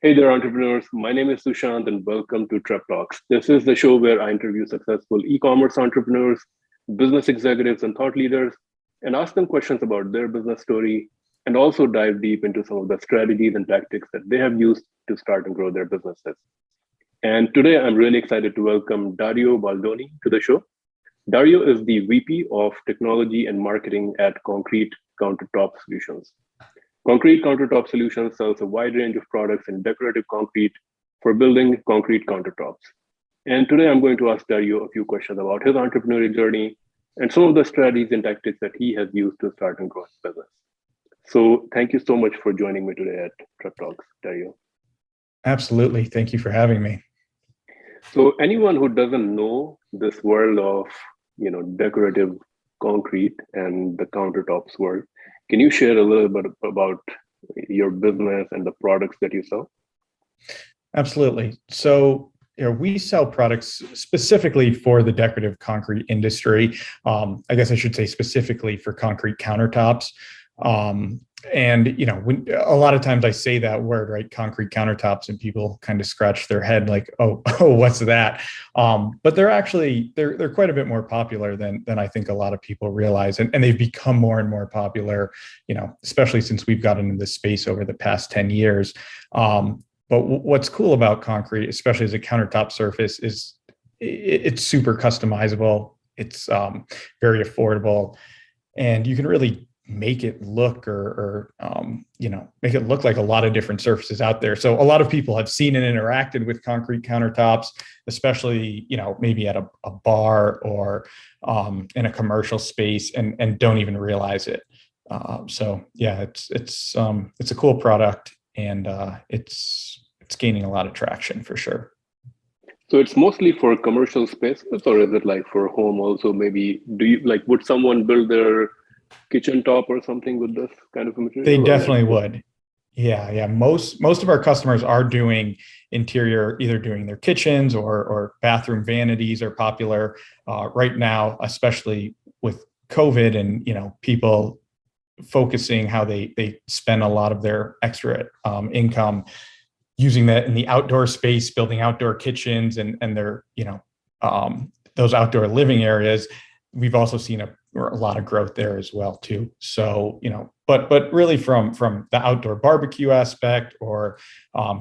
Hey there, entrepreneurs. My name is Sushant, and welcome to Trep Talks. This is the show where I interview successful e commerce entrepreneurs, business executives, and thought leaders, and ask them questions about their business story, and also dive deep into some of the strategies and tactics that they have used to start and grow their businesses. And today, I'm really excited to welcome Dario Baldoni to the show. Dario is the VP of Technology and Marketing at Concrete Countertop Solutions. Concrete Countertop Solutions sells a wide range of products in decorative concrete for building concrete countertops. And today I'm going to ask Dario a few questions about his entrepreneurial journey and some of the strategies and tactics that he has used to start and grow his business. So thank you so much for joining me today at Truck Talks, Dario. Absolutely. Thank you for having me. So anyone who doesn't know this world of decorative concrete and the countertops world, can you share a little bit about your business and the products that you sell? Absolutely. So, we sell products specifically for the decorative concrete industry. I guess I should say specifically for concrete countertops. When a lot of times I say that word, right, concrete countertops, and people kind of scratch their head like, oh, what's that? But they're quite a bit more popular than I think a lot of people realize. And they've become more and more popular, especially since we've gotten into this space over the past 10 years. But what's cool about concrete, especially as a countertop surface, is it's super customizable. It's very affordable, and you can really make it look or make it look like a lot of different surfaces out there. So a lot of people have seen and interacted with concrete countertops, especially, maybe at a bar or in a commercial space, and don't even realize it. It's a cool product, and it's gaining a lot of traction for sure. So it's mostly for commercial spaces, or is it like for home also? Maybe would someone build their kitchen top or something with this kind of material? They definitely would. Yeah. Most of our customers are doing interior, either doing their kitchens or bathroom vanities are popular right now, especially with COVID and people focusing how they spend a lot of their extra income using that in the outdoor space, building outdoor kitchens and their those outdoor living areas. We've also seen a lot of growth there as well too. So, but really from the outdoor barbecue aspect or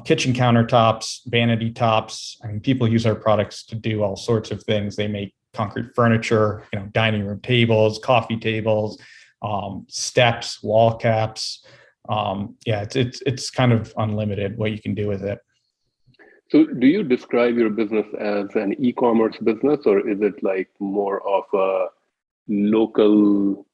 kitchen countertops, vanity tops, I mean, people use our products to do all sorts of things. They make concrete furniture, dining room tables, coffee tables, steps, wall caps. It's kind of unlimited what you can do with it. So do you describe your business as an e-commerce business, or is it like more of a local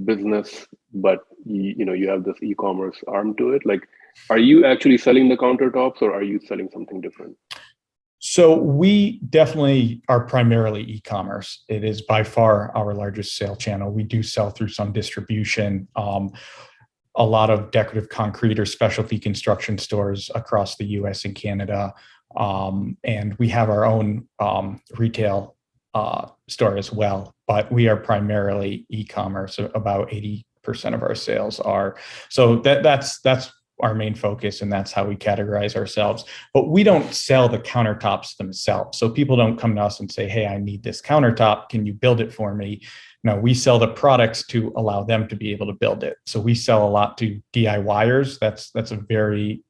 business, but you have this e-commerce arm to it? Like, are you actually selling the countertops, or are you selling something different? So we definitely are primarily e-commerce. It is by far our largest sale channel. We do sell through some distribution, a lot of decorative concrete or specialty construction stores across the US and Canada. And we have our own retail store as well, but we are primarily e-commerce. About 80% of our sales are. So that's our main focus, and that's how we categorize ourselves. But we don't sell the countertops themselves. So people don't come to us and say, hey, I need this countertop. Can you build it for me? No, we sell the products to allow them to be able to build it. So we sell a lot to DIYers. That's a very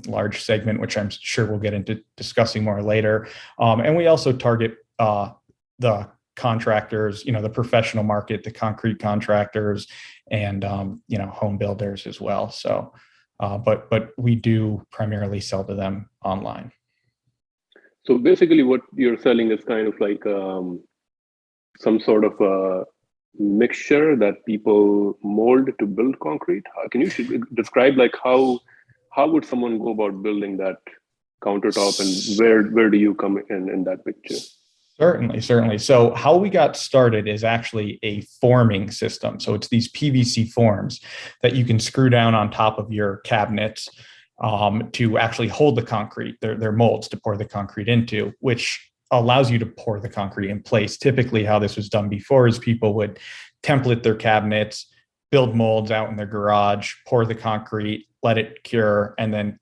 large segment, which I'm sure we'll get into discussing more later. And we also target the contractors, the professional market, the concrete contractors, and home builders as well. So, but we do primarily sell to them online. So basically, what you're selling is kind of like some sort of a mixture that people mold to build concrete. Can you describe like how would someone go about building that countertop, and where do you come in that picture? Certainly. So how we got started is actually a forming system. So it's these PVC forms that you can screw down on top of your cabinets to actually hold the concrete. They're molds to pour the concrete into, which allows you to pour the concrete in place. Typically, how this was done before is people would template their cabinets, build molds out in their garage, pour the concrete, let it cure, and then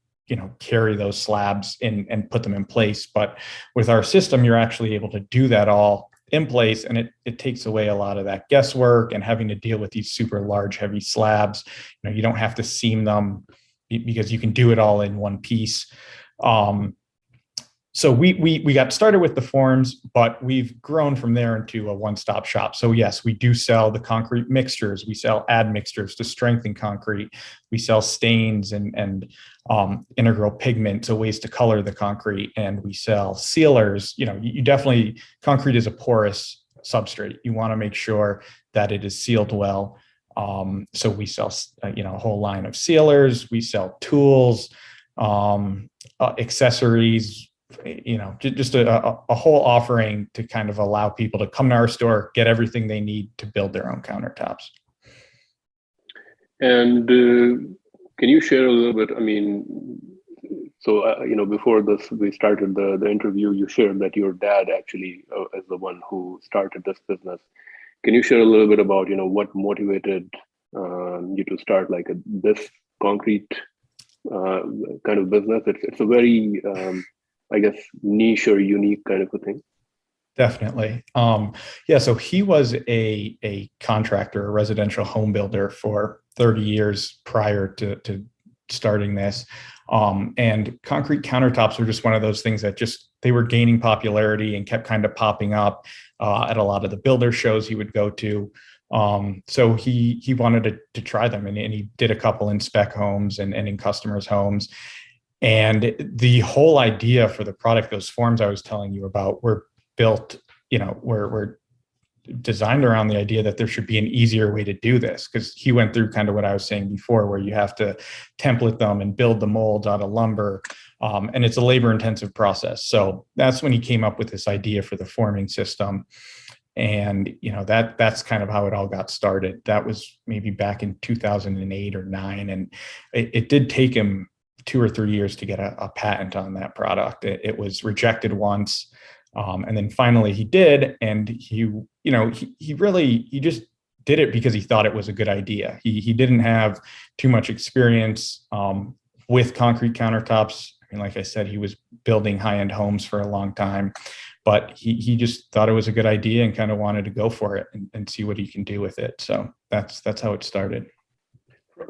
carry those slabs in and put them in place. But with our system, you're actually able to do that all in place, and it takes away a lot of that guesswork and having to deal with these super large, heavy slabs. You don't have to seam them because you can do it all in one piece. So we got started with the forms, but we've grown from there into a one-stop shop. So yes, we do sell the concrete mixtures. We sell admixtures to strengthen concrete. We sell stains and integral pigment, so ways to color the concrete, and we sell sealers. You definitely, concrete is a porous substrate. You want to make sure that it is sealed well. So we sell a whole line of sealers. We sell tools, accessories. Just a whole offering to kind of allow people to come to our store, get everything they need to build their own countertops. And can you share a little bit? I mean, so before this, we started the interview. You shared that your dad actually is the one who started this business. Can you share a little bit about what motivated you to start like this concrete kind of business? It's a very I guess niche or unique kind of a thing. Definitely. So he was a contractor, a residential home builder for 30 years prior to starting this. And concrete countertops were just one of those things that they were gaining popularity and kept kind of popping up at a lot of the builder shows he would go to. So he wanted to try them, and he did a couple in spec homes and in customers' homes. And the whole idea for the product, those forms I was telling you about, were built, were designed around the idea that there should be an easier way to do this, because he went through kind of what I was saying before, where you have to template them and build the molds out of lumber. And it's a labor intensive process. So that's when he came up with this idea for the forming system. And, that's kind of how it all got started. That was maybe back in 2008 or 9. And it did take him 2 or 3 years to get a patent on that product. It was rejected once. And then finally he did. And he just did it because he thought it was a good idea. He didn't have too much experience with concrete countertops. I mean, like I said, he was building high-end homes for a long time, but he just thought it was a good idea and kind of wanted to go for it and see what he can do with it. So that's how it started.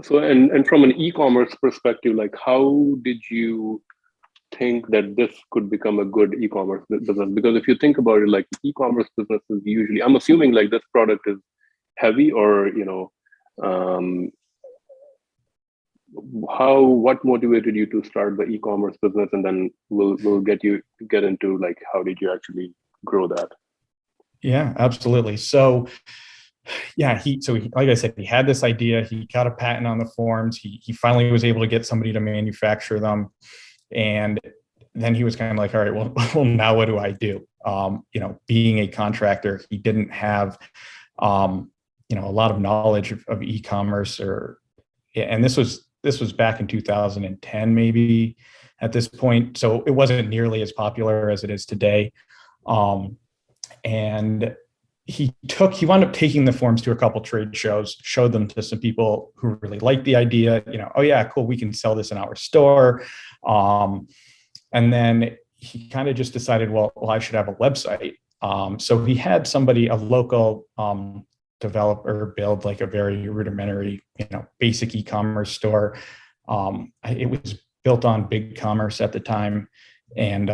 So, and from an e-commerce perspective, like how did you think that this could become a good e-commerce business? Because if you think about it, like e-commerce businesses usually, I'm assuming like this product is heavy, or what motivated you to start the e-commerce business, and then we'll get into like how did you actually grow that? Yeah, absolutely. So like I said, he had this idea. He got a patent on the forms. He finally was able to get somebody to manufacture them. And then he was kind of like, all right, well, now what do I do? Being a contractor, he didn't have, a lot of knowledge of e-commerce, and this was back in 2010, maybe at this point. So it wasn't nearly as popular as it is today. And he wound up taking the forms to a couple trade shows, showed them to some people who really liked the idea, oh yeah, cool, we can sell this in our store. And then he kind of just decided, well, I should have a website. So he had somebody, a local developer, build like a very rudimentary, basic e-commerce store. It was built on BigCommerce at the time. And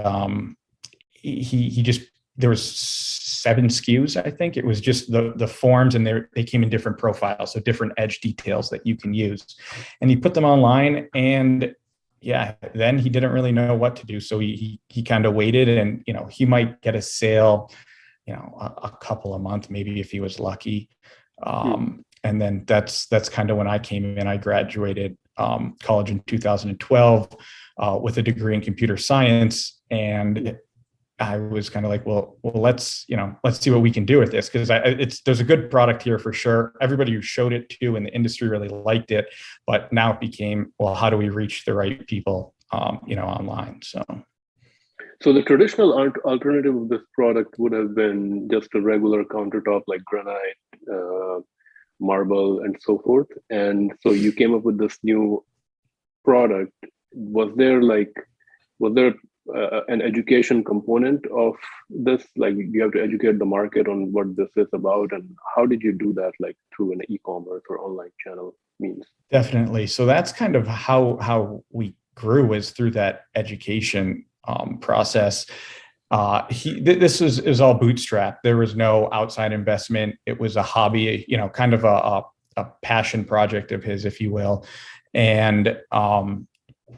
he just, there was 7 SKUs, I think. It was just the forms, and they came in different profiles, so different edge details that you can use. And he put them online, and then he didn't really know what to do. So he kind of waited, and he might get a sale, a couple a month, maybe, if he was lucky. And then that's kind of when I came in. I graduated college in 2012 with a degree in computer science, and I was kind of like, well, let's see what we can do with this, because there's a good product here for sure. Everybody who showed it to in the industry really liked it, but now it became, well, how do we reach the right people, online? So the traditional alternative of this product would have been just a regular countertop like granite, marble, and so forth. And so you came up with this new product was there an education component of this? Like, you have to educate the market on what this is about, and how did you do that, like through an e-commerce or online channel means? Definitely. So that's kind of how we grew, is through that education process. This is all bootstrap. There was no outside investment. It was a hobby, kind of a passion project of his, if you will. And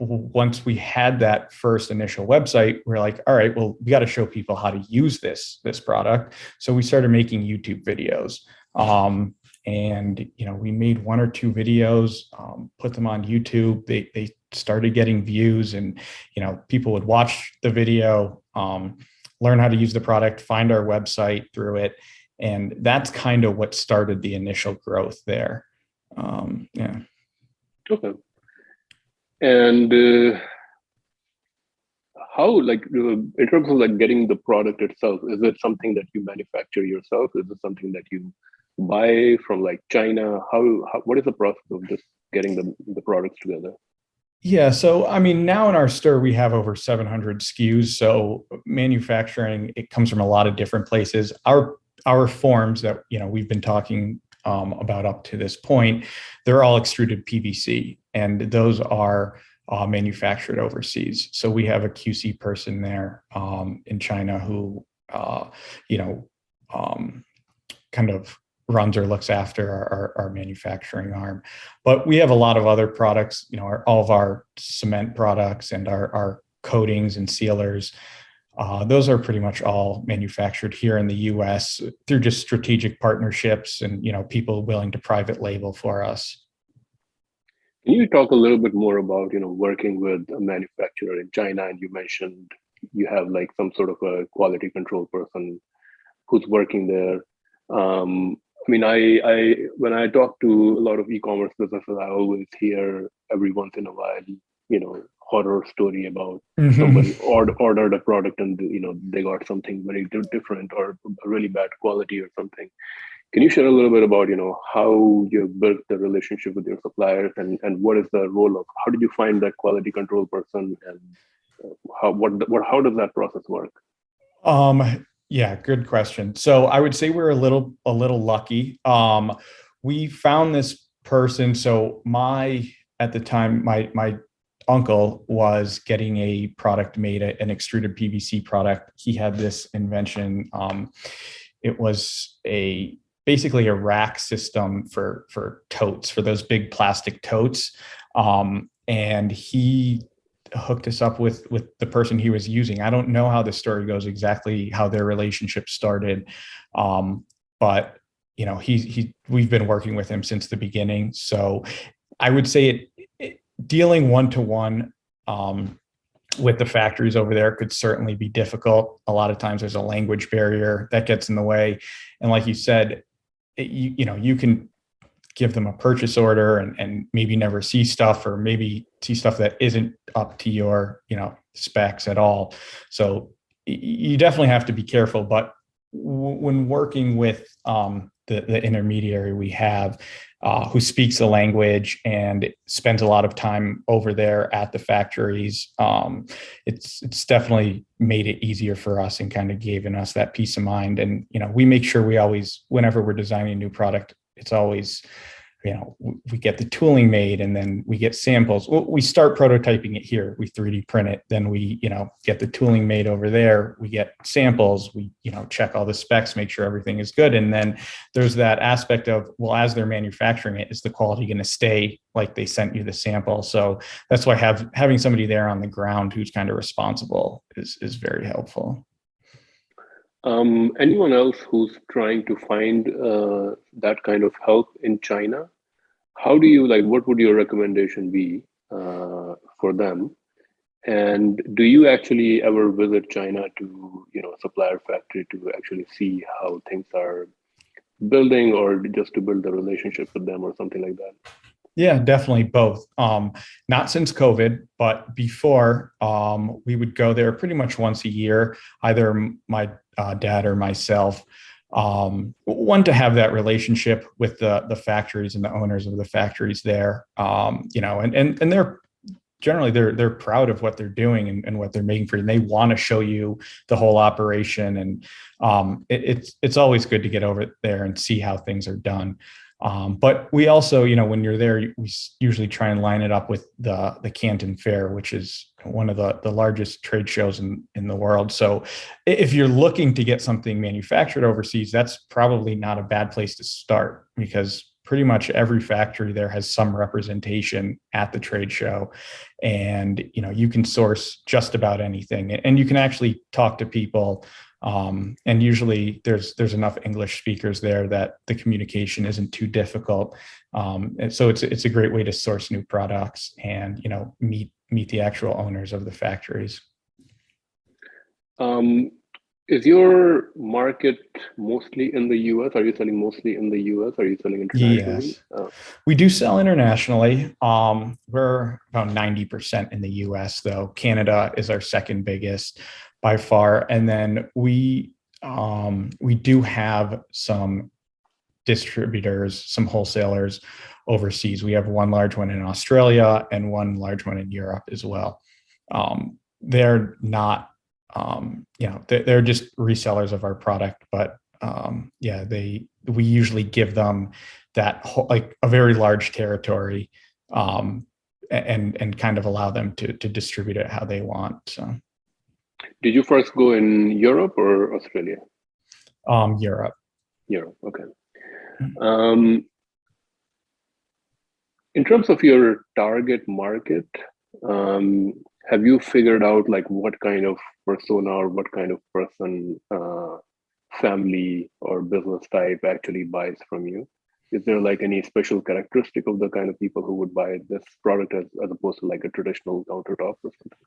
once we had that first initial website, we're like, all right, well, we got to show people how to use this product. So we started making YouTube videos. And we made one or two videos, put them on YouTube. They started getting views, and people would watch the video, learn how to use the product, find our website through it, and that's kind of what started the initial growth there. Yeah. Okay. And how, like, in terms of like getting the product itself, is it something that you manufacture yourself? Is it something that you buy from like China? How what is the process of just getting the products together? Yeah. So, I mean, now in our store, we have over 700 SKUs. So manufacturing, it comes from a lot of different places. Our forms that, we've been talking about up to this point, they're all extruded PVC, and those are manufactured overseas. So we have a QC person there in China who, you know, kind of runs or looks after our manufacturing arm. But we have a lot of other products, all of our cement products and our coatings and sealers. Those are pretty much all manufactured here in the US through just strategic partnerships and, people willing to private label for us. Can you talk a little bit more about, working with a manufacturer in China? And you mentioned you have like some sort of a quality control person who's working there. I mean, I when I talk to a lot of e-commerce businesses, I always hear every once in a while, horror story about somebody ordered a product and they got something very different or a really bad quality or something. Can you share a little bit about how you built the relationship with your suppliers, and what is the role of, how did you find that quality control person, and how does that process work? Yeah, good question. So I would say we're a little lucky. We found this person. So at the time, my uncle was getting a product made, an extruded PVC product. He had this invention. It was basically a rack system for totes, for those big plastic totes. And he hooked us up with the person he was using. I don't know how the story goes exactly, how their relationship started. But we've been working with him since the beginning. So I would say dealing one-to-one with the factories over there could certainly be difficult. A lot of times there's a language barrier that gets in the way. And like you said, you can give them a purchase order and maybe never see stuff, or maybe see stuff that isn't up to your, specs at all. So you definitely have to be careful. But when working with the intermediary we have, who speaks the language and spends a lot of time over there at the factories, it's definitely made it easier for us and kind of given us that peace of mind. And, we make sure we always, whenever we're designing a new product, it's always, we get the tooling made, and then we get samples. We start prototyping it here. We 3D print it. Then we, get the tooling made over there. We get samples. We, check all the specs, make sure everything is good. And then there's that aspect of, well, as they're manufacturing it, is the quality going to stay like they sent you the sample? So that's why having somebody there on the ground who's kind of responsible is very helpful. Anyone else who's trying to find that kind of help in China? How do you, like, what would your recommendation be for them? And do you actually ever visit China to, supplier factory to actually see how things are building, or just to build a relationship with them or something like that? Yeah, definitely both. Not since COVID, but before, we would go there pretty much once a year, either my dad or myself. One, to have that relationship with the factories and the owners of the factories there, and they're generally they're proud of what they're doing and what they're making for you. And they want to show you the whole operation. And it's always good to get over there and see how things are done. But we also, when you're there, we usually try and line it up with the Canton Fair, which is one of the largest trade shows in the world. So if you're looking to get something manufactured overseas, that's probably not a bad place to start, because pretty much every factory there has some representation at the trade show. And, you can source just about anything, and you can actually talk to people. And usually there's enough English speakers there that the communication isn't too difficult. And so it's a great way to source new products and, meet the actual owners of the factories. Is your market mostly in the US? Are you selling mostly in the US? Are you selling internationally? Yes, we do sell internationally. We're about 90% in the US, though. Canada is our second biggest by far. And then we do have some distributors, some wholesalers overseas. We have one large one in Australia and one large one in Europe as well. They're not, they're just resellers of our product, but we usually give them that whole, like a very large territory, and kind of allow them to distribute it how they want. So. Did you first go in Europe or Australia? Europe. Europe, okay. In terms of your target market, have you figured out like what kind of persona or what kind of person, family or business type actually buys from you? Is there like any special characteristic of the kind of people who would buy this product as opposed to like a traditional countertop or something?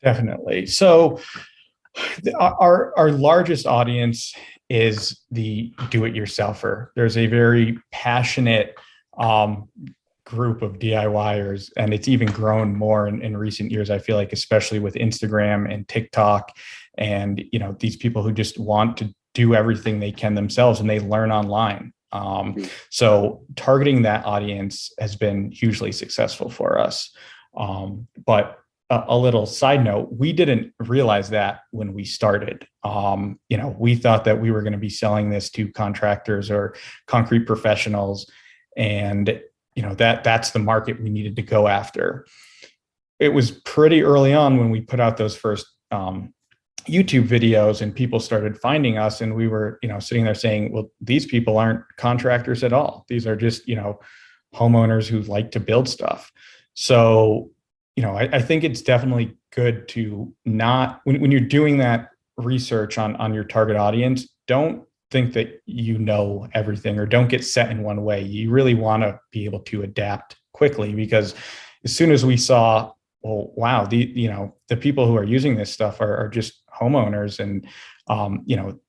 Definitely. So our largest audience is the do-it-yourselfer. There's a very passionate group of DIYers, and it's even grown more in recent years. I feel like, especially with Instagram and TikTok, and these people who just want to do everything they can themselves, and they learn online. So targeting that audience has been hugely successful for us. But a little side note, we didn't realize that when we started. We thought that we were going to be selling this to contractors or concrete professionals, and that's the market we needed to go after. It was pretty early on when we put out those first YouTube videos, and people started finding us, and we were sitting there saying, well, these people aren't contractors at all. These are just homeowners who like to build stuff. So I think it's definitely good to not, when you're doing that research on your target audience, don't think that everything, or don't get set in one way. You really want to be able to adapt quickly, because as soon as we saw, well, wow, the people who are using this stuff are just homeowners, and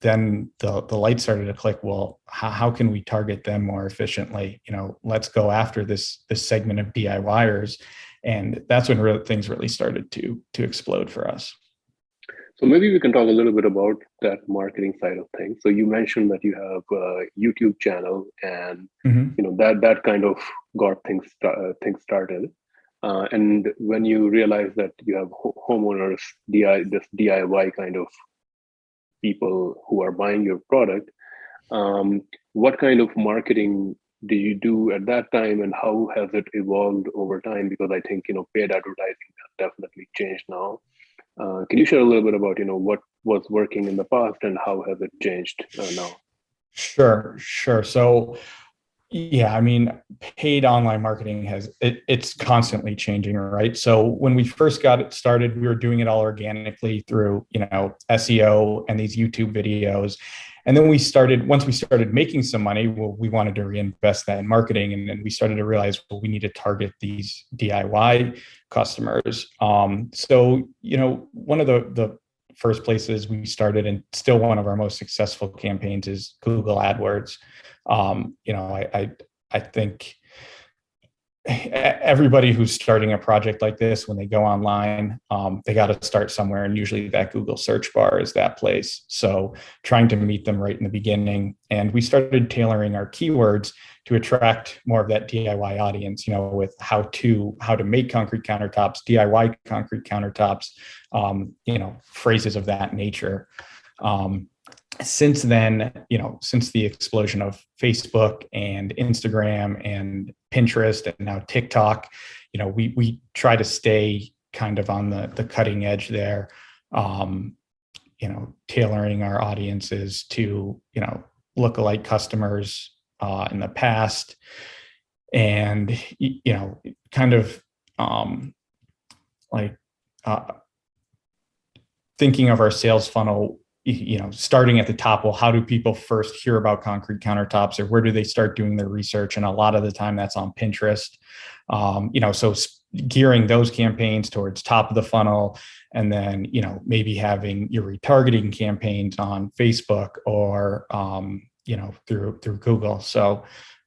then the light started to click. Well, how can we target them more efficiently? Let's go after this segment of DIYers. And that's when things really started to explode for us. So maybe we can talk a little bit about that marketing side of things. So you mentioned that you have a YouTube channel, and that kind of got things started. And when you realize that you have homeowners, this DIY kind of people who are buying your product, what kind of marketing do you do at that time, and how has it evolved over time? Because I think paid advertising has definitely changed now. Can you share a little bit about what was working in the past and how has it changed now? Sure. So yeah, I mean, paid online marketing it's constantly changing, right? So when we first got it started, we were doing it all organically through SEO and these YouTube videos. And then once we started making some money, well, we wanted to reinvest that in marketing. And then we started to realize, well, we need to target these DIY customers. So, one of the first places we started, and still one of our most successful campaigns, is Google AdWords. I think everybody who's starting a project like this, when they go online, they got to start somewhere, and usually that Google search bar is that place. So trying to meet them right in the beginning, and we started tailoring our keywords to attract more of that DIY audience, with how to make concrete countertops, DIY concrete countertops, phrases of that nature. Since then, since the explosion of Facebook and Instagram and Pinterest and now TikTok, we try to stay kind of on the cutting edge there, tailoring our audiences to, lookalike customers in the past, and, kind of thinking of our sales funnel, starting at the top. Well, how do people first hear about concrete countertops, or where do they start doing their research? And a lot of the time that's on Pinterest. So gearing those campaigns towards top of the funnel, and then, maybe having your retargeting campaigns on Facebook or, through Google. So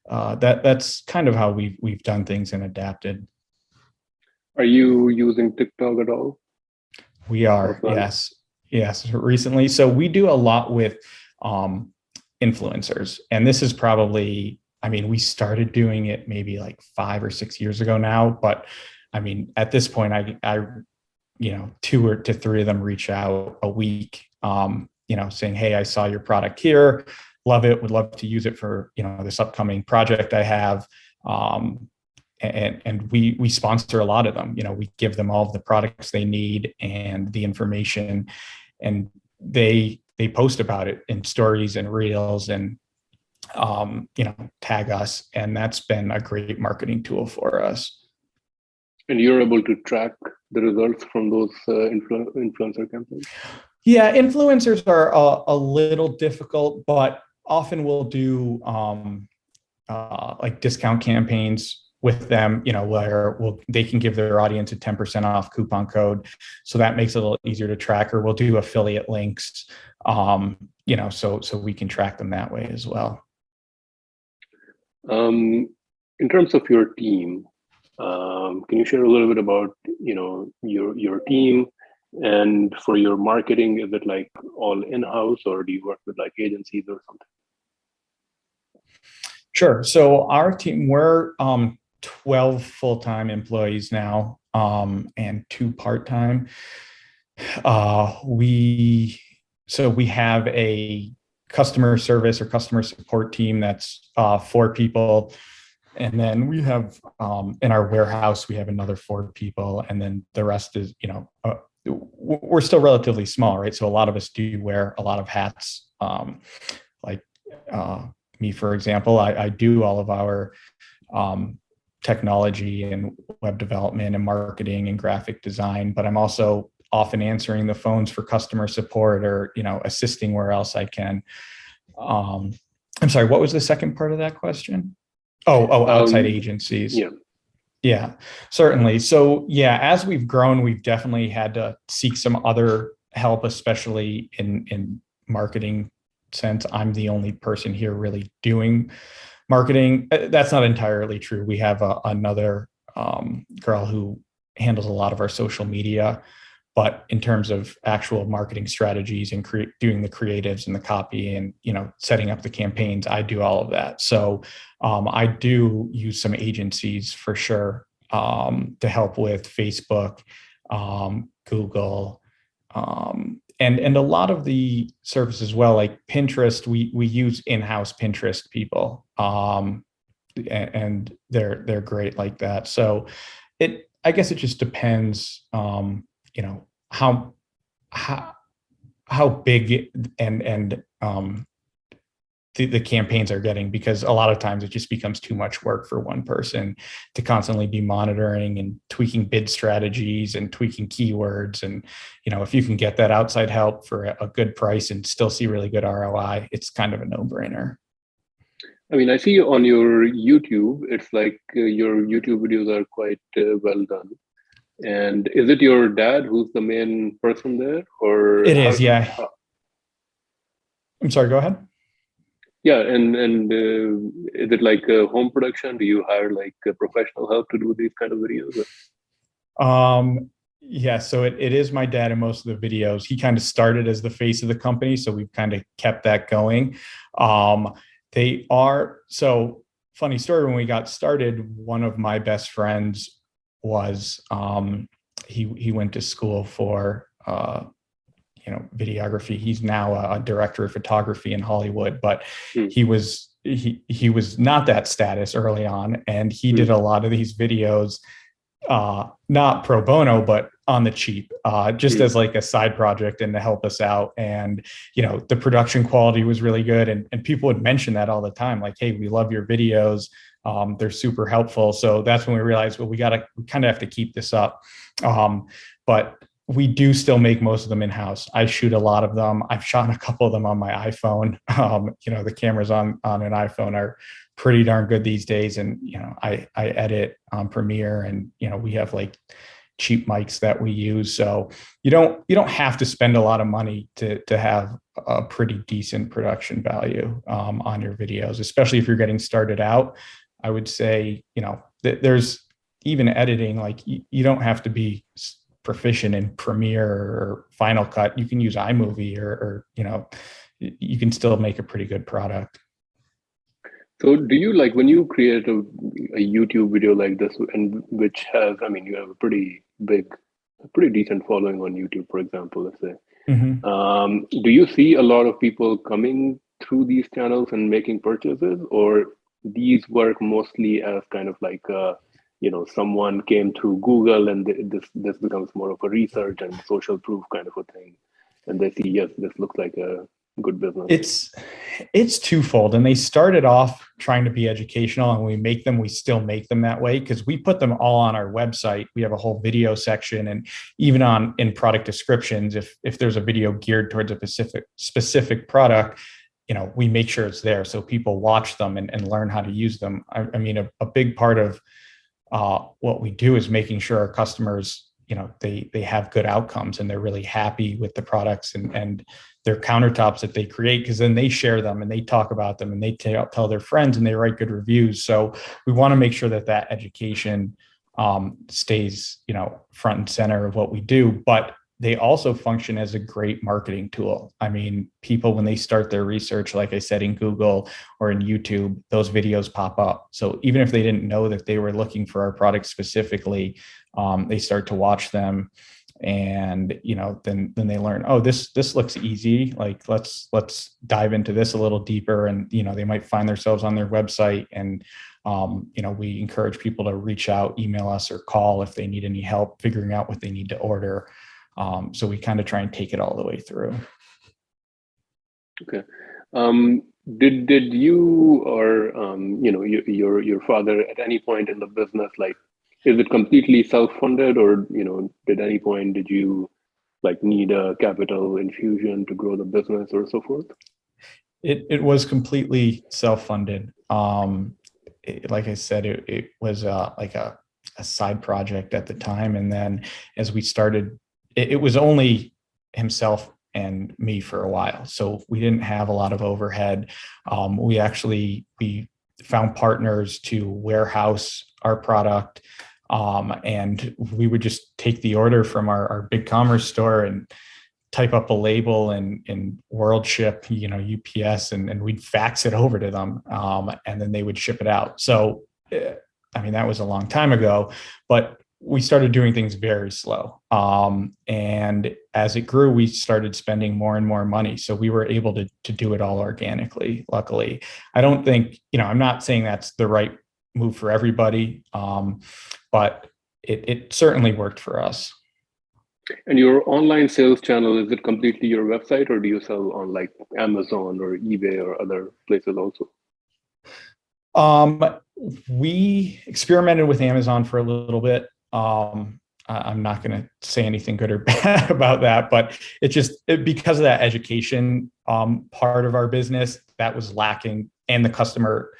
that's kind of how we've done things and adapted. Are you using TikTok at all? We are, yes, recently. So we do a lot with influencers, and this is probably, we started doing it maybe like 5 or 6 years ago now, but at this point, I 2 or 3 of them reach out a week, saying, hey, I saw your product here, love it, would love to use it for, this upcoming project I have. And we sponsor a lot of them. We give them all of the products they need and the information, and they post about it in stories and reels, and tag us, and that's been a great marketing tool for us. And you're able to track the results from those influencer campaigns? Yeah, influencers are a little difficult, but often we'll do like discount campaigns with them, where they can give their audience a 10% off coupon code. So that makes it a little easier to track, or we'll do affiliate links, so we can track them that way as well. In terms of your team, can you share a little bit about, your team? And for your marketing, is it like all in-house, or do you work with like agencies or something? Sure. So our team, we're 12 full-time employees now, and 2 part-time. We have a customer service or customer support team that's 4 people. And then we have, in our warehouse, we have another 4 people. And then the rest is, we're still relatively small, right? So a lot of us do wear a lot of hats. Me, for example, I do all of our technology and web development and marketing and graphic design, but I'm also often answering the phones for customer support, or, assisting where else I can. I'm sorry, what was the second part of that question? Outside agencies. Yeah, certainly. So yeah, as we've grown, we've definitely had to seek some other help, especially in marketing sense. I'm the only person here really doing marketing. That's not entirely true. We have another girl who handles a lot of our social media, but in terms of actual marketing strategies and doing the creatives and the copy and, setting up the campaigns, I do all of that. So I do use some agencies for sure, to help with Facebook, Google, and a lot of the services as well, like Pinterest. We use in-house Pinterest people, and they're great like that. So I guess it just depends, how big and the campaigns are getting, because a lot of times it just becomes too much work for one person to constantly be monitoring and tweaking bid strategies and tweaking keywords. And, if you can get that outside help for a good price and still see really good ROI, it's kind of a no-brainer. I see on your YouTube, it's like your YouTube videos are quite well done. And is it your dad who's the main person there, or? It is, yeah. I'm sorry, go ahead. Yeah, and is it like a home production? Do you hire like a professional help to do these kind of videos? Yeah, so it is my dad in most of the videos. He kind of started as the face of the company, so we've kind of kept that going. Um, they are so funny story. When we got started, one of my best friends was he went to school for videography. He's now a director of photography in Hollywood, but Hmm. he was not that status early on, and he Hmm. did a lot of these videos not pro bono, but on the cheap, just Hmm. as like a side project and to help us out. And, the production quality was really good. And people would mention that all the time, like, hey, we love your videos. They're super helpful. So that's when we realized, well, we kind of have to keep this up. But we do still make most of them in-house. I shoot a lot of them. I've shot a couple of them on my iPhone. The cameras on an iPhone are pretty darn good these days. And, I edit on Premiere, and, we have like cheap mics that we use. So you don't have to spend a lot of money to have a pretty decent production value on your videos, especially if you're getting started out. I would say, there's even editing, like you don't have to be proficient in Premiere or Final Cut. You can use iMovie or you can still make a pretty good product. So do you like when you create a YouTube video like this, and which has, I mean, you have a pretty big, a pretty decent following on YouTube, for example, let's say. Mm-hmm. Do you see a lot of people coming through these channels and making purchases, or these work mostly as kind of like, someone came through Google and this becomes more of a research and social proof kind of a thing, and they see, yes, this looks like a good business. It's twofold, and they started off trying to be educational, and we still make them that way because we put them all on our website. We have a whole video section, and even in product descriptions, if there's a video geared towards a specific product, we make sure it's there so people watch them and learn how to use them. I mean, a big part of what we do is making sure our customers, they have good outcomes and they're really happy with the products and their countertops that they create, because then they share them and they talk about them and they tell their friends and they write good reviews. So we want to make sure that education stays, front and center of what we do, but they also function as a great marketing tool. I mean, people, when they start their research, like I said, in Google or in YouTube, those videos pop up. So even if they didn't know that they were looking for our product specifically, they start to watch them, and then they learn, oh, this looks easy, like let's dive into this a little deeper, and they might find themselves on their website. And we encourage people to reach out, email us, or call if they need any help figuring out what they need to order. So we kind of try and take it all the way through. Okay. Um, did you or your father at any point in the business, like, is it completely self-funded, or did any point did you like need a capital infusion to grow the business or so forth? It was completely self-funded. Like I said, it was like a side project at the time, and then as we started, it was only himself and me for a while, so we didn't have a lot of overhead. We found partners to warehouse our product, and we would just take the order from our big commerce store and type up a label and world ship, UPS, and we'd fax it over to them, and then they would ship it out. So, I mean, that was a long time ago, but we started doing things very slow. And as it grew, we started spending more and more money. So we were able to do it all organically, luckily. I don't think, I'm not saying that's the right move for everybody, but it certainly worked for us. And your online sales channel, is it completely your website, or do you sell on like Amazon or eBay or other places also? Um, we experimented with Amazon for a little bit. I'm not going to say anything good or bad about that, but because of that education part of our business that was lacking, and the customer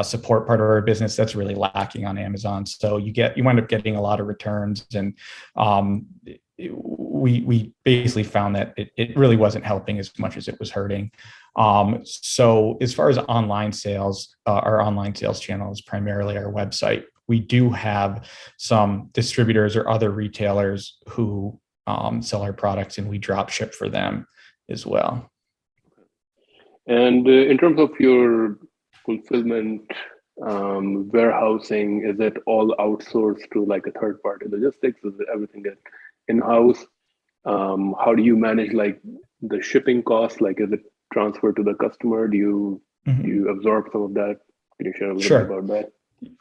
support part of our business that's really lacking on Amazon. So you wind up getting a lot of returns, and we basically found that it really wasn't helping as much as it was hurting. So as far as online sales, our online sales channel is primarily our website. We do have some distributors or other retailers who sell our products, and we drop ship for them as well. And in terms of your fulfillment, warehousing, is it all outsourced to like a third party logistics? Is it everything in-house? How do you manage like the shipping costs? Like, is it transferred to the customer? Do you absorb some of that? Can you share a little bit Sure. about that?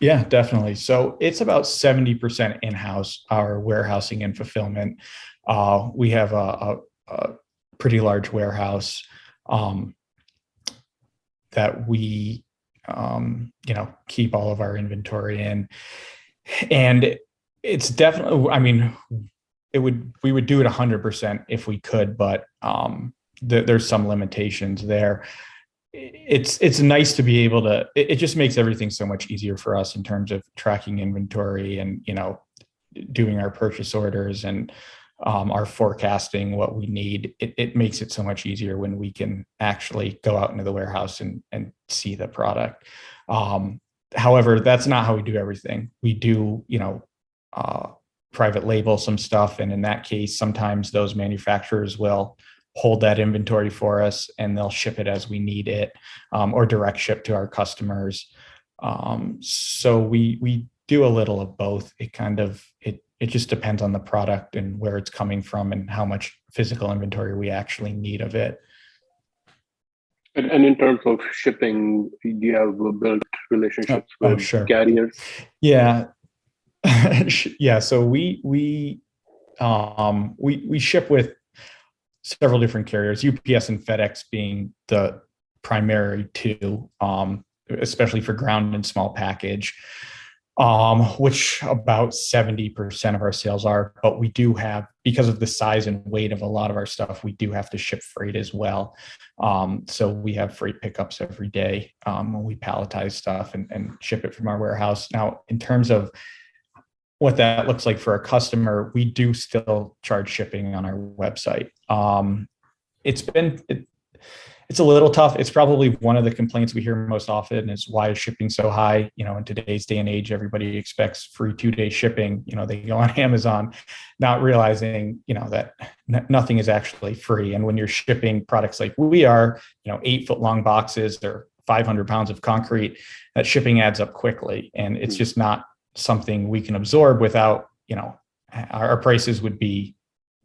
Yeah, definitely. So it's about 70% in-house, our warehousing and fulfillment. We have a pretty large warehouse um, that we, keep all of our inventory in. And it's definitely, I mean, we would do it 100% if we could, but there's some limitations there. It's nice to be able to, it just makes everything so much easier for us in terms of tracking inventory and doing our purchase orders and our forecasting what we need. It makes it so much easier when we can actually go out into the warehouse and see the product. However, that's not how we do everything. We do private label some stuff, and in that case sometimes those manufacturers will hold that inventory for us and they'll ship it as we need it, or direct ship to our customers. So we do a little of both. It just depends on the product and where it's coming from and how much physical inventory we actually need of it. And in terms of shipping, do you have built relationships with Sure. carriers? Yeah. Yeah. So we ship with several different carriers, UPS and FedEx being the primary two, especially for ground and small package, which about 70% of our sales are. But we do have, because of the size and weight of a lot of our stuff, we do have to ship freight as well. So we have freight pickups every day when we palletize stuff and ship it from our warehouse. Now, in terms of what that looks like for a customer, we do still charge shipping on our website. It's a little tough. It's probably one of the complaints we hear most often is, why is shipping so high? In today's day and age, everybody expects free 2-day shipping. They go on Amazon, not realizing, that nothing is actually free. And when you're shipping products like we are, 8-foot long boxes or 500 pounds of concrete, that shipping adds up quickly. And it's just not something we can absorb without, our prices would be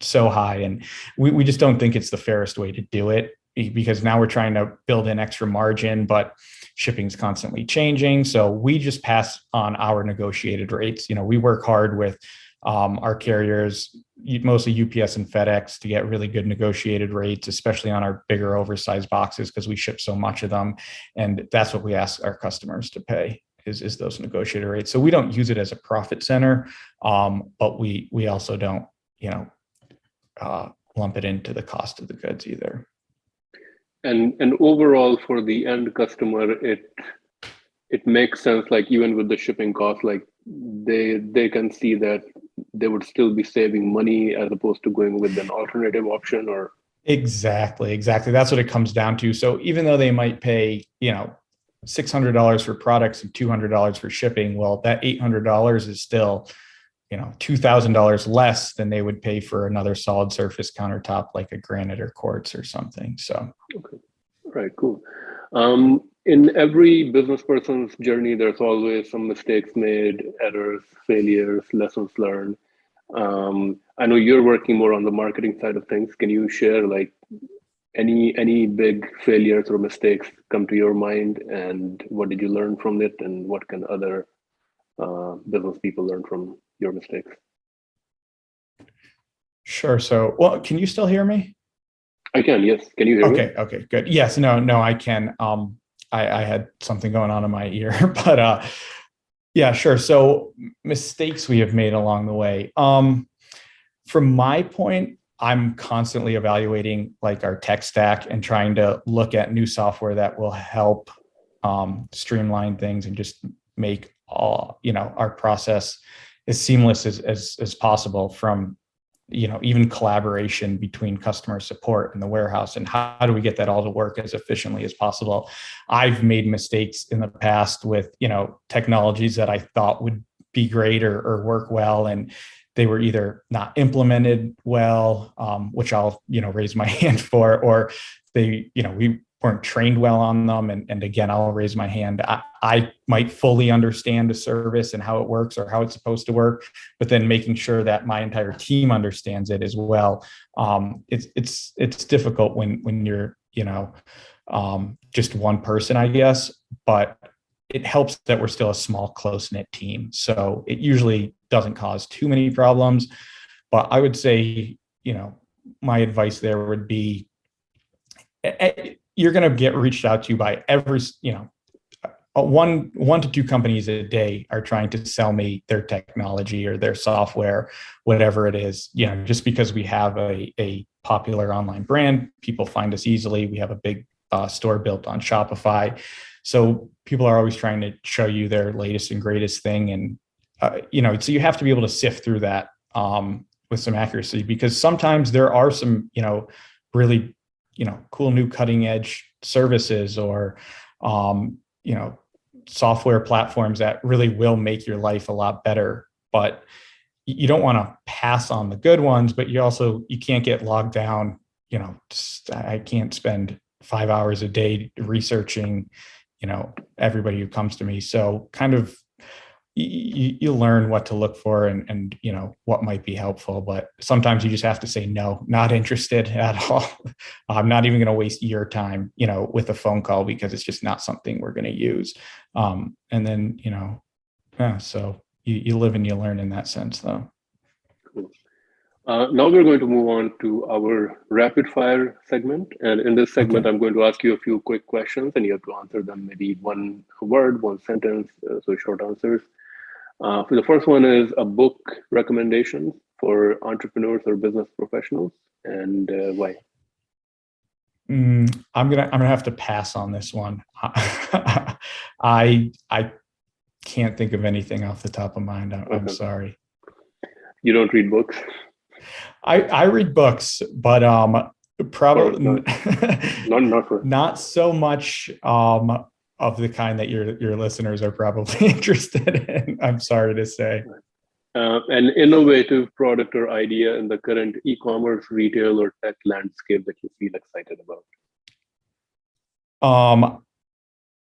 so high. And we just don't think it's the fairest way to do it, because now we're trying to build in extra margin, but shipping's constantly changing. So we just pass on our negotiated rates. We work hard with our carriers, mostly UPS and FedEx, to get really good negotiated rates, especially on our bigger oversized boxes, because we ship so much of them. And that's what we ask our customers to pay, is those negotiated rates. So we don't use it as a profit center, but we also don't, lump it into the cost of the goods either. And overall, for the end customer, it makes sense. Like, even with the shipping cost, like they can see that they would still be saving money as opposed to going with an alternative option. Or Exactly. That's what it comes down to. So even though they might pay, $600 for products and $200 for shipping, well, that $800 is still, $2,000 less than they would pay for another solid surface countertop, like a granite or quartz or something. So, okay, all right, cool. In every business person's journey, there's always some mistakes made, errors, failures, lessons learned. I know you're working more on the marketing side of things. Can you share like any big failures or mistakes come to your mind, and what did you learn from it, and what can other business people learn from your mistakes? Sure. So, well, can you still hear me? I can, yes. Can you hear me? Okay, good. Yes, no, I can. I had something going on in my ear, but yeah, sure. So mistakes we have made along the way. From my point, I'm constantly evaluating like our tech stack and trying to look at new software that will help streamline things and just make our process as seamless as possible, from even collaboration between customer support and the warehouse, and how do we get that all to work as efficiently as possible. I've made mistakes in the past with, technologies that I thought would be great or work well, and they were either not implemented well, which I'll, raise my hand for, or we weren't trained well on them. And again, I'll raise my hand. I might fully understand a service and how it works or how it's supposed to work, but then making sure that my entire team understands it as well. It's difficult when you're, just one person, I guess, but it helps that we're still a small, close-knit team. So it usually doesn't cause too many problems. But I would say, my advice there would be, you're going to get reached out to by every, one to two companies a day are trying to sell me their technology or their software, whatever it is. Just because we have a popular online brand, people find us easily. We have a big store built on Shopify. So people are always trying to show you their latest and greatest thing. And, so you have to be able to sift through that with some accuracy, because sometimes there are some, really, cool new cutting edge services or, software platforms that really will make your life a lot better. But you don't want to pass on the good ones, but you can't get logged down. I can't spend 5 hours a day researching, everybody who comes to me. So kind of you learn what to look for and what might be helpful, but sometimes you just have to say no, not interested at all. I'm not even going to waste your time with a phone call, because it's just not something we're going to use. And then so you live and you learn in that sense, though. Cool. Now we're going to move on to our rapid fire segment, and in this segment, I'm going to ask you a few quick questions, and you have to answer them maybe one word, one sentence, so short answers. For the first one is a book recommendation for entrepreneurs or business professionals, and why? I'm gonna have to pass on this one. I can't think of anything off the top of mind. I'm sorry. You don't read books? I read books, but probably not so much of the kind that your listeners are probably interested in. I'm sorry to say. An innovative product or idea in the current e-commerce, retail, or tech landscape that you feel excited about?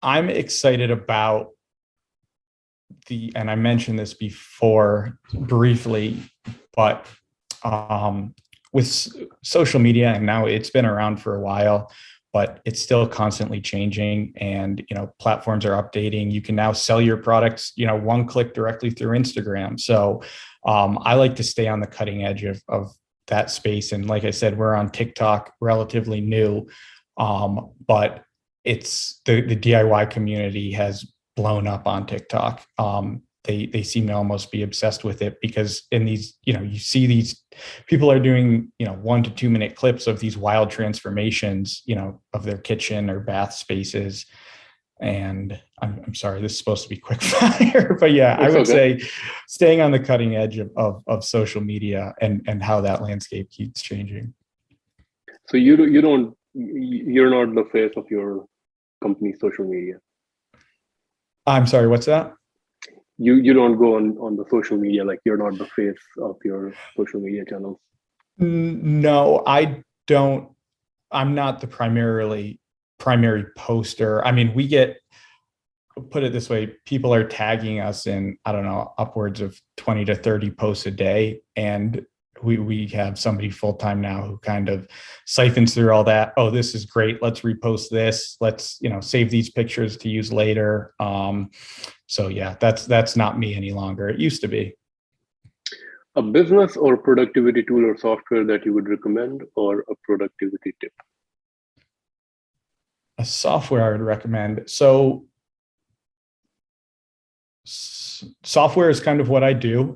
I'm excited about and I mentioned this before briefly, but with social media, and now it's been around for a while, but it's still constantly changing, and platforms are updating. You can now sell your products one click directly through Instagram. So I like to stay on the cutting edge of that space. And like I said, we're on TikTok, relatively new, but it's the DIY community has blown up on TikTok. They seem to almost be obsessed with it, because in these, you see these people are doing, 1 to 2 minute clips of these wild transformations, of their kitchen or bath spaces. And I'm sorry, this is supposed to be quick fire, but yeah, I would say staying on the cutting edge of social media and how that landscape keeps changing. So you're not the face of your company's social media. I'm sorry, what's that? You don't go on the social media, like you're not the face of your social media channels? No, I don't. I'm not the primary poster. I mean, put it this way, people are tagging us in, I don't know, upwards of 20 to 30 posts a day. And we have somebody full-time now who kind of siphons through all that. Oh, this is great. Let's repost this. Let's, save these pictures to use later. So yeah, that's not me any longer. It used to be. A business or productivity tool or software that you would recommend, or a productivity tip? A software I would recommend. So software is kind of what I do.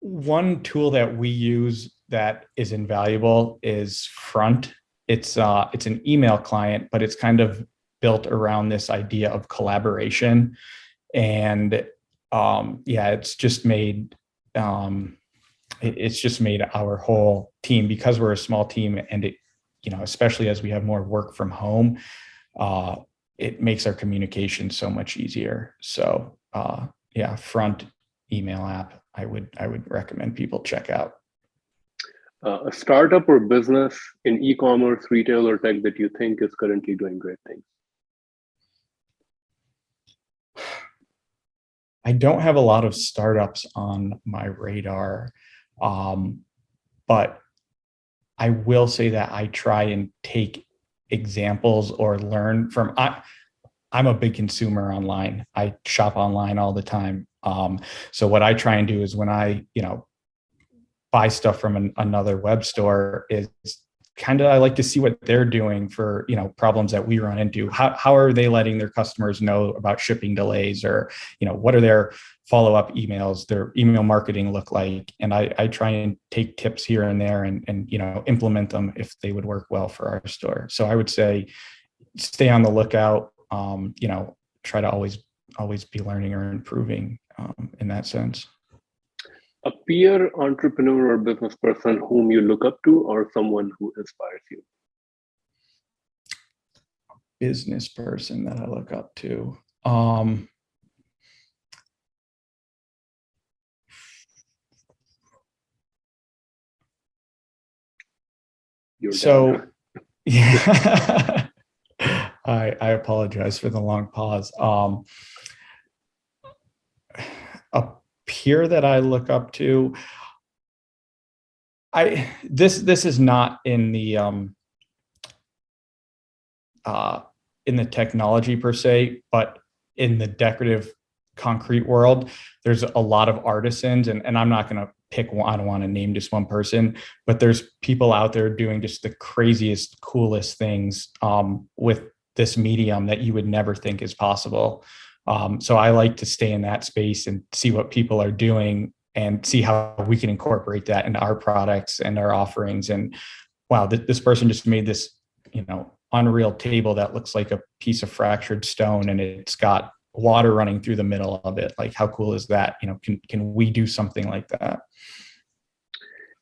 One tool that we use that is invaluable is Front. It's an email client, but it's kind of built around this idea of collaboration. And it's just made it's just made our whole team, because we're a small team, and it, especially as we have more work from home, it makes our communication so much easier. So yeah, front email app, I would recommend people check out. A startup or business in e-commerce, retail, or tech that you think is currently doing great things? I don't have a lot of startups on my radar, but I will say that I try and take examples or learn from. I'm a big consumer online. I shop online all the time. So what I try and do is when I, buy stuff from another web store, is kind of, I like to see what they're doing for, problems that we run into. How are they letting their customers know about shipping delays, or, what are their follow-up emails, their email marketing look like? And I try and take tips here and there and implement them if they would work well for our store. So I would say stay on the lookout, try to always be learning or improving in that sense. A peer entrepreneur or business person whom you look up to, or someone who inspires you? Business person that I look up to. So yeah, I apologize for the long pause. A peer that I look up to, this is not in the technology per se, but in the decorative concrete world, there's a lot of artisans, and I'm not going to pick one. I don't want to name just one person, but there's people out there doing just the craziest, coolest things with this medium that you would never think is possible. So I like to stay in that space and see what people are doing and see how we can incorporate that into our products and our offerings. And wow, this person just made this, unreal table that looks like a piece of fractured stone, and it's got water running through the middle of it. Like, how cool is that? Can we do something like that?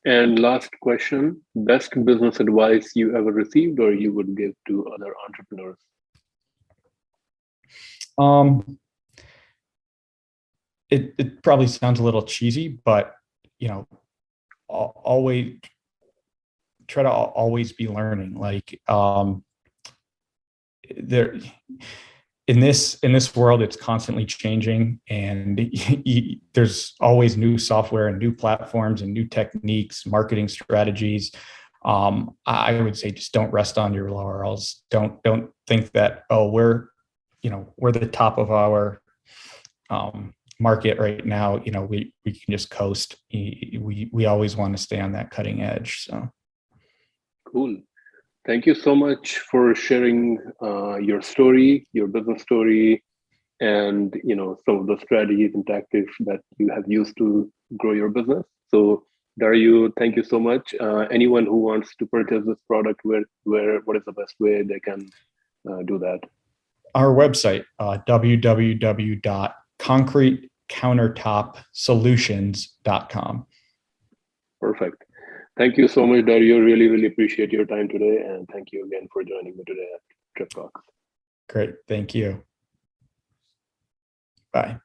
And last question, best business advice you ever received or you would give to other entrepreneurs? It probably sounds a little cheesy, but always try to always be learning. Like there in this world, it's constantly changing, and there's always new software and new platforms and new techniques, marketing strategies. I would say just don't rest on your laurels. Don't think that, oh, we're the top of our market right now. We can just coast. We always want to stay on that cutting edge. So cool. Thank you so much for sharing your story, your business story, and some of the strategies and tactics that you have used to grow your business. So Dario, thank you so much. Anyone who wants to purchase this product, what is the best way they can do that? Our website, www.concretecountertopsolutions.com. Perfect. Thank you so much, Dario. Really, really appreciate your time today. And thank you again for joining me today at Trip Talks. Great. Thank you. Bye.